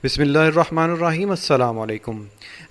बिस्मिल्लाहिर्रहमानिर्रहीम। अस्सलाम वालेकुम।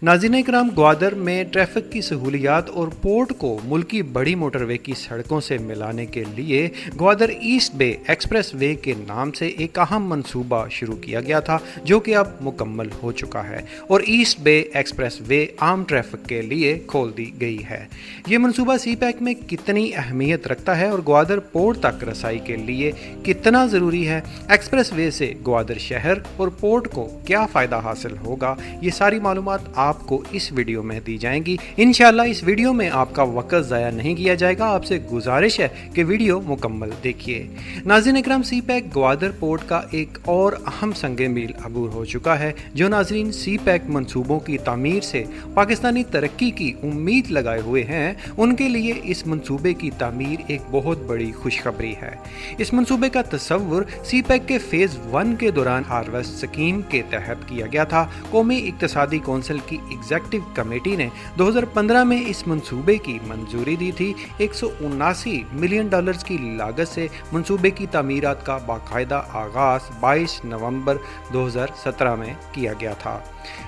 नाज़रीन इकराम, ग्वादर में ट्रैफ़िक की सहूलियात और पोर्ट को मुल्की बड़ी मोटरवे की सड़कों से मिलाने के लिए ग्वादर ईस्ट बे एक्सप्रेस वे के नाम से एक अहम मंसूबा शुरू किया गया था, जो कि अब मुकम्मल हो चुका है और ईस्ट बे एक्सप्रेस वे आम ट्रैफ़िक के लिए खोल दी गई है। ये मंसूबा सी पैक में कितनी अहमियत रखता है और ग्वादर पोर्ट तक रसाई के लिए कितना ज़रूरी है, एक्सप्रेस वे से ग्वादर शहर और पोर्ट को क्या फ़ायदा हासिल होगा, ये सारी मालूमात आपको इस वीडियो में दी जाएंगी। इंशाल्लाह इस वीडियो में आपका वक्त ज़ाया नहीं किया जाएगा। आपसे गुजारिश है कि वीडियो मुकम्मल देखिए। नाज़रीन इकराम, सी पैक ग्वादर पोर्ट का एक और अहम संगे मील अबूर हो चुका है। जो नाज़रीन सी पैक मनसूबों की तामीर से पाकिस्तानी तरक्की की उम्मीद लगाए हुए हैं, उनके लिए इस मनसूबे की तामीर एक बहुत बड़ी खुशखबरी है। इस मनसूबे का तसव्वुर सी पैक के फ़ेज़ 1 के दौरान हार्वेस्ट स्कीम के तहत किया गया था। कौमी इक्तिसादी कौंसिल की एग्जेक्टिव कमेटी ने 2015 में इस मंसूबे की मंजूरी दी थी। 179 मिलियन डॉलर्स की लागत से मंसूबे की तामीरात का बाकायदा आगाज़ 22 नवंबर 2017 में किया गया था।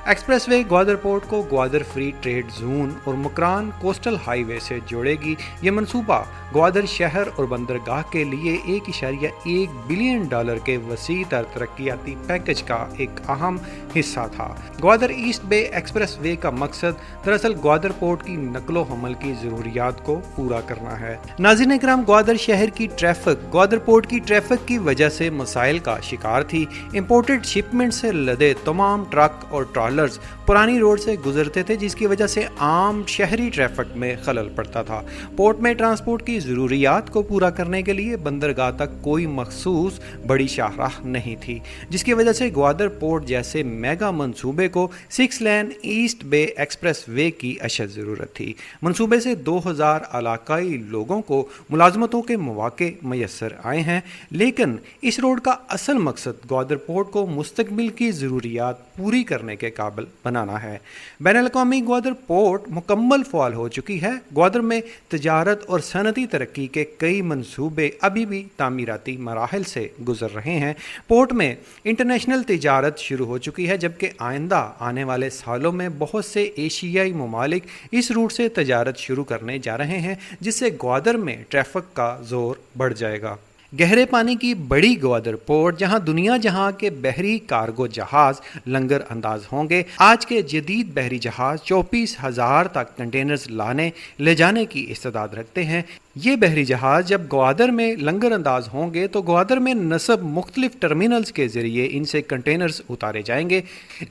एक्सप्रेस वे ग्वादर पोर्ट को ग्वादर फ्री ट्रेड जोन और मुकरान कोस्टल हाईवे से जोड़ेगी। ये मंसूबा ग्वादर शहर और बंदरगाह के लिए 1.1 बिलियन डॉलर के वसी तर तरक्याती पैकेज का एक अहम हिस्सा था। ग्वादर ईस्ट बे एक्सप्रेस वे का मकसद दरअसल ग्वादर पोर्ट की नकलो हमल की ज़रूरियात को पूरा करना है। नाज़रीन इकराम, ग्वादर शहर की ट्रैफिक ग्वादर पोर्ट की ट्रैफिक की वजह से मसाइल का शिकार थी। इंपोर्टेड शिपमेंट से लदे तमाम ट्रक और ट्रॉलर्स पुरानी रोड से गुजरते थे, जिसकी वजह से आम शहरी ट्रैफिक में खलल पड़ता था। पोर्ट में ट्रांसपोर्ट की ज़रूरियात को पूरा करने के लिए बंदरगाह तक कोई मखसूस बड़ी शाहराह नहीं थी, जिसकी वजह से ग्वादर पोर्ट जैसे मेगा मंसूबे को 6 लेन ईस्ट बे एक्सप्रेस वे की अशद ज़रूरत थी। मंसूबे से 2000 इलाकाई लोगों को मुलाजमतों के मौके मैसर आए हैं, लेकिन इस रोड का असल मकसद ग्वादर पोर्ट को मुस्तकबिल की ज़रूरियात पूरी करने के काबिल बनाना है। बैनुल-अक़वामी ग्वादर पोर्ट मुकम्मल फ़आल हो चुकी है। ग्वादर में तजारत और सनती तरक्की के कई मंसूबे अभी भी तामीराती मराहिल से गुजर रहे हैं। पोर्ट में इंटरनेशनल तजारत शुरू हो चुकी है, जबकि आइंदा आने वाले सालों में बहुत से एशियाई ममालिक इस रूट से तजारत शुरू करने जा रहे हैं, जिससे ग्वादर में ट्रैफिक का जोर बढ़ जाएगा। गहरे पानी की बड़ी ग्वादर पोर्ट, जहां दुनिया जहां के बहरी कार्गो जहाज लंगर अंदाज होंगे, आज के जदीद बहरी जहाज 24,000 तक कंटेनर्स लाने ले जाने की इस्तेदाद रखते हैं। ये बहरी जहाज जब ग्वादर में लंगर अंदाज होंगे तो ग्वादर में नस्ब मुख्तलिफ टर्मिनल्स के ज़रिए इनसे कंटेनर्स उतारे जाएंगे,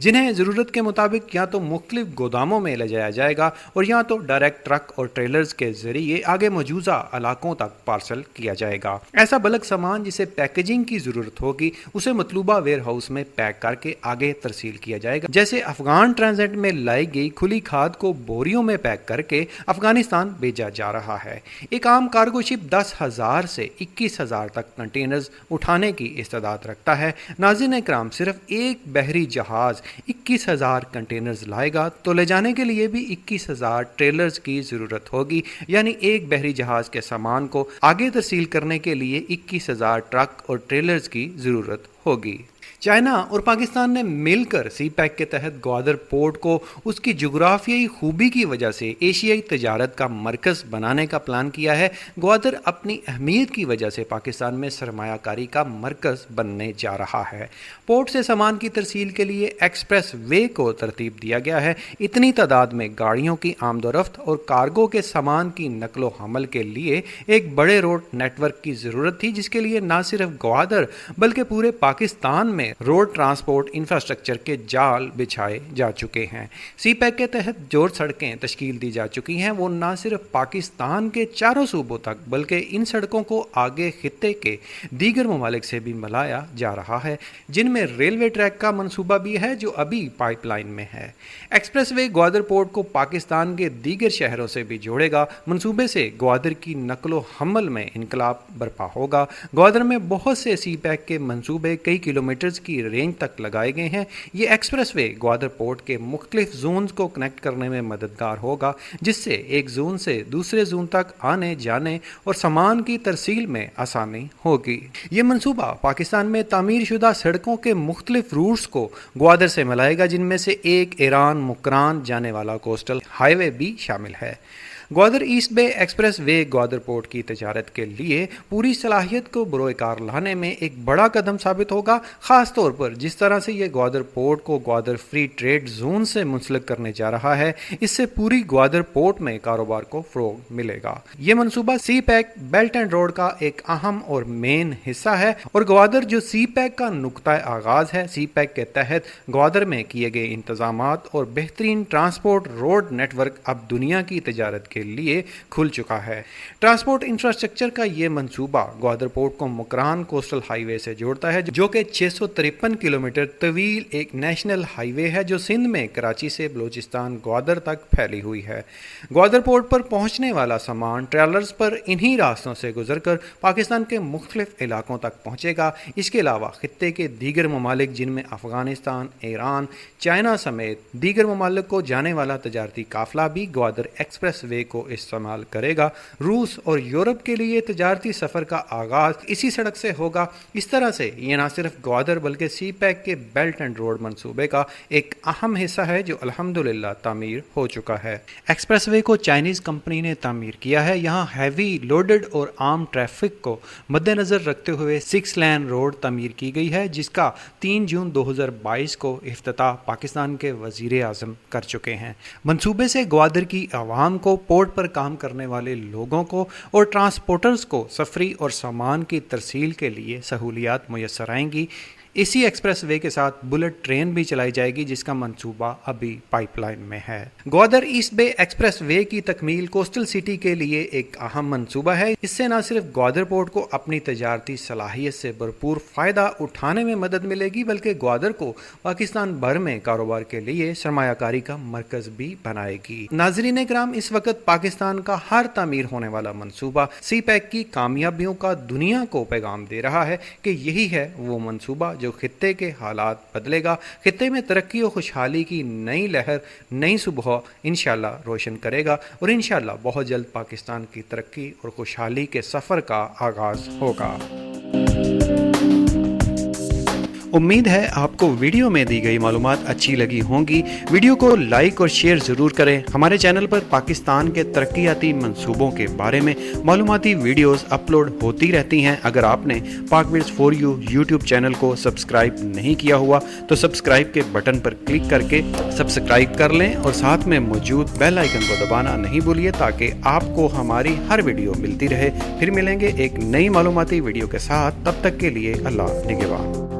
जिन्हें ज़रूरत के मुताबिक या तो मुख्तलिफ गोदामों में ले जाया जाएगा और या तो डायरेक्ट ट्रक और ट्रेलर्स के ज़रिए आगे मौजूदा इलाकों तक पार्सल किया जाएगा। ऐसा बल्क सामान जिसे पैकेजिंग की ज़रूरत होगी, उसे मतलूबा वेयर हाउस में पैक करके आगे तरसील किया जाएगा। जैसे अफगान ट्रांजिट में लाई गई खुली खाद को बोरियों में पैक करके अफगानिस्तान भेजा जा रहा है। एक आम कार्गो शिप 10,000 से 21,000 तक कंटेनर्स उठाने की इस्तेदाद रखता है। नाज़रीन इकराम, सिर्फ एक बहरी जहाज़ 21,000 कंटेनर्स लाएगा तो ले जाने के लिए भी 21,000 ट्रेलर्स की ज़रूरत होगी, यानी एक बहरी जहाज़ के सामान को आगे तरसील करने के लिए 21,000 ट्रक और ट्रेलर्स की ज़रूरत होगी। चाइना और पाकिस्तान ने मिलकर सी पैक के तहत ग्वादर पोर्ट को उसकी जुग्राफियाई खूबी की वजह से एशियाई तजारत का मरकज़ बनाने का प्लान किया है। ग्वादर अपनी अहमियत की वजह से पाकिस्तान में सरमायाकारी का मरकज़ बनने जा रहा है। पोर्ट से सामान की तरसील के लिए एक्सप्रेस वे को तरतीब दिया गया है। इतनी तादाद में गाड़ियों की आमदोरफ्त और कार्गो के सामान की नकलो हमल के लिए एक बड़े रोड नेटवर्क की ज़रूरत थी, जिसके लिए न सिर्फ ग्वादर बल्कि पूरे पाकिस्तान में रोड ट्रांसपोर्ट इंफ्रास्ट्रक्चर के जाल बिछाए जा चुके हैं। सी पैक के तहत जो सड़कें तश्कील दी जा चुकी हैं, वो न सिर्फ पाकिस्तान के चारों सूबों तक बल्कि इन सड़कों को आगे खित्ते के दीगर ममालिक से भी मिलाया जा रहा है, जिनमें रेलवे ट्रैक का मंसूबा भी है जो अभी पाइपलाइन में है। एक्सप्रेस वे ग्वादर पोर्ट को पाकिस्तान के दीगर शहरों से भी जोड़ेगा। मंसूबे से ग्वादर की नकलो हमल में इनकलाब बर्पा होगा। ग्वादर में बहुत से सी पैक के मंसूबे कई किलोमीटर किलोमीटर्स की रेंज तक लगाए गए हैं। ये एक्सप्रेस वे ग्वादर पोर्ट के मुख्तलिफ जोन्स को कनेक्ट करने में मददगार होगा, जिससे एक जोन से दूसरे जोन तक आने जाने और सामान की तरसील में आसानी होगी। ये मंसूबा पाकिस्तान में तामीर शुदा सड़कों के मुख्तलिफ रूट्स को ग्वादर से मिलाएगा, जिनमें से एक ईरान मुकरान जाने वाला कोस्टल हाईवे भी शामिल है। ग्वादर ईस्ट बे एक्सप्रेस वे ग्वादर पोर्ट की तजारत के लिए पूरी सलाहियत को बरोकार लाने में एक बड़ा कदम साबित होगा, ख़ास तौर पर जिस तरह से ये ग्वादर पोर्ट को ग्वादर फ्री ट्रेड जोन से मुंसलिक करने जा रहा है। इससे पूरी ग्वादर पोर्ट में कारोबार को फ़रोग मिलेगा। ये मनसूबा सी पैक बेल्ट एंड रोड का एक अहम और मेन हिस्सा है और ग्वादर जो सी पैक का नुक्ता आगाज़ है, सी पैक के तहत ग्वादर में किए गए इंतजामात और बेहतरीन ट्रांसपोर्ट रोड नेटवर्क अब दुनिया की तजारत के लिए खुल चुका है। ट्रांसपोर्ट इंफ्रास्ट्रक्चर का ये मंसूबा ग्वादर पोर्ट को मुकरान कोस्टल हाईवे से जोड़ता है, जो कि 653 किलोमीटर तवील एक नेशनल हाईवे है जो सिंध में कराची से बलूचिस्तान ग्वादर तक फैली हुई है। ग्वादर पोर्ट पर पहुंचने वाला सामान ट्रेलर्स पर इन्हीं रास्तों से गुजरकर पाकिस्तान के मुख्तलिफ इलाकों तक पहुंचेगा। इसके अलावा खित्ते के दीगर ममालिक जिनमें अफगानिस्तान, ईरान, चाइना समेत दीगर ममालिक को जाने वाला तजारती काफिला भी ग्वादर एक्सप्रेस वे को इस्तेमाल करेगा। रूस और यूरोप के लिए तजारती सफ़र का आगाज़ इसी सड़क से होगा। इस तरह से ये न सिर्फ ग्वादर बल्कि सी पैक के बेल्ट एंड रोड मंसूबे का एक अहम हिस्सा है जो अल्हम्दुलिल्लाह तामीर हो चुका है। एक्सप्रेसवे को चाइनीज़ कंपनी ने तामीर किया है। यहाँ हैवी लोडेड और आम ट्रैफिक को मद्देनज़र रखते हुए 6 लेन रोड तामीर की गई है, जिसका 3 जून 2022 को इफ्तिताह पाकिस्तान के वज़ीर आज़म कर चुके हैं। मंसूबे से ग्वादर की आवाम को, पोर्ट पर काम करने वाले लोगों को और ट्रांसपोर्टर्स को सफरी और सामान की तरसील के लिए सहूलियात मुयस्सर आएंगी। इसी एक्सप्रेस वे के साथ बुलेट ट्रेन भी चलाई जाएगी, जिसका मंसूबा अभी पाइपलाइन में है। ग्वादर ईस्ट बे एक्सप्रेस वे की तकमील कोस्टल सिटी के लिए एक अहम मंसूबा है। इससे न सिर्फ ग्वादर पोर्ट को अपनी तजारती सलाहियत से भरपूर फ़ायदा उठाने में मदद मिलेगी, बल्कि ग्वादर को पाकिस्तान भर में कारोबार के लिए सरमायाकारी का मरकज़ भी बनाएगी। नाज़रीन इकराम, इस वक्त पाकिस्तान का हर तामीर होने वाला मंसूबा सी पैक की कामयाबियों का दुनिया को पैगाम दे रहा है कि यही है वो मंसूबा जो खित्ते के हालात बदलेगा, खित्ते में तरक्की और खुशहाली की नई लहर, नई सुबह इंशाल्लाह रोशन करेगा और इंशाल्लाह बहुत जल्द पाकिस्तान की तरक्की और खुशहाली के सफ़र का आगाज़ होगा। उम्मीद है आपको वीडियो में दी गई मालूमात अच्छी लगी होंगी। वीडियो को लाइक और शेयर ज़रूर करें। हमारे चैनल पर पाकिस्तान के तरक्याती मंसूबों के बारे में मालूमाती वीडियोस अपलोड होती रहती हैं। अगर आपने पाकविड्स फॉर यू यूट्यूब चैनल को सब्सक्राइब नहीं किया हुआ तो सब्सक्राइब के बटन पर क्लिक करके सब्सक्राइब कर लें और साथ में मौजूद बेल आइकन को दबाना नहीं भूलिए, ताकि आपको हमारी हर वीडियो मिलती रहे। फिर मिलेंगे एक नई मालूमाती वीडियो के साथ, तब तक के लिए अल्लाह निगहबान।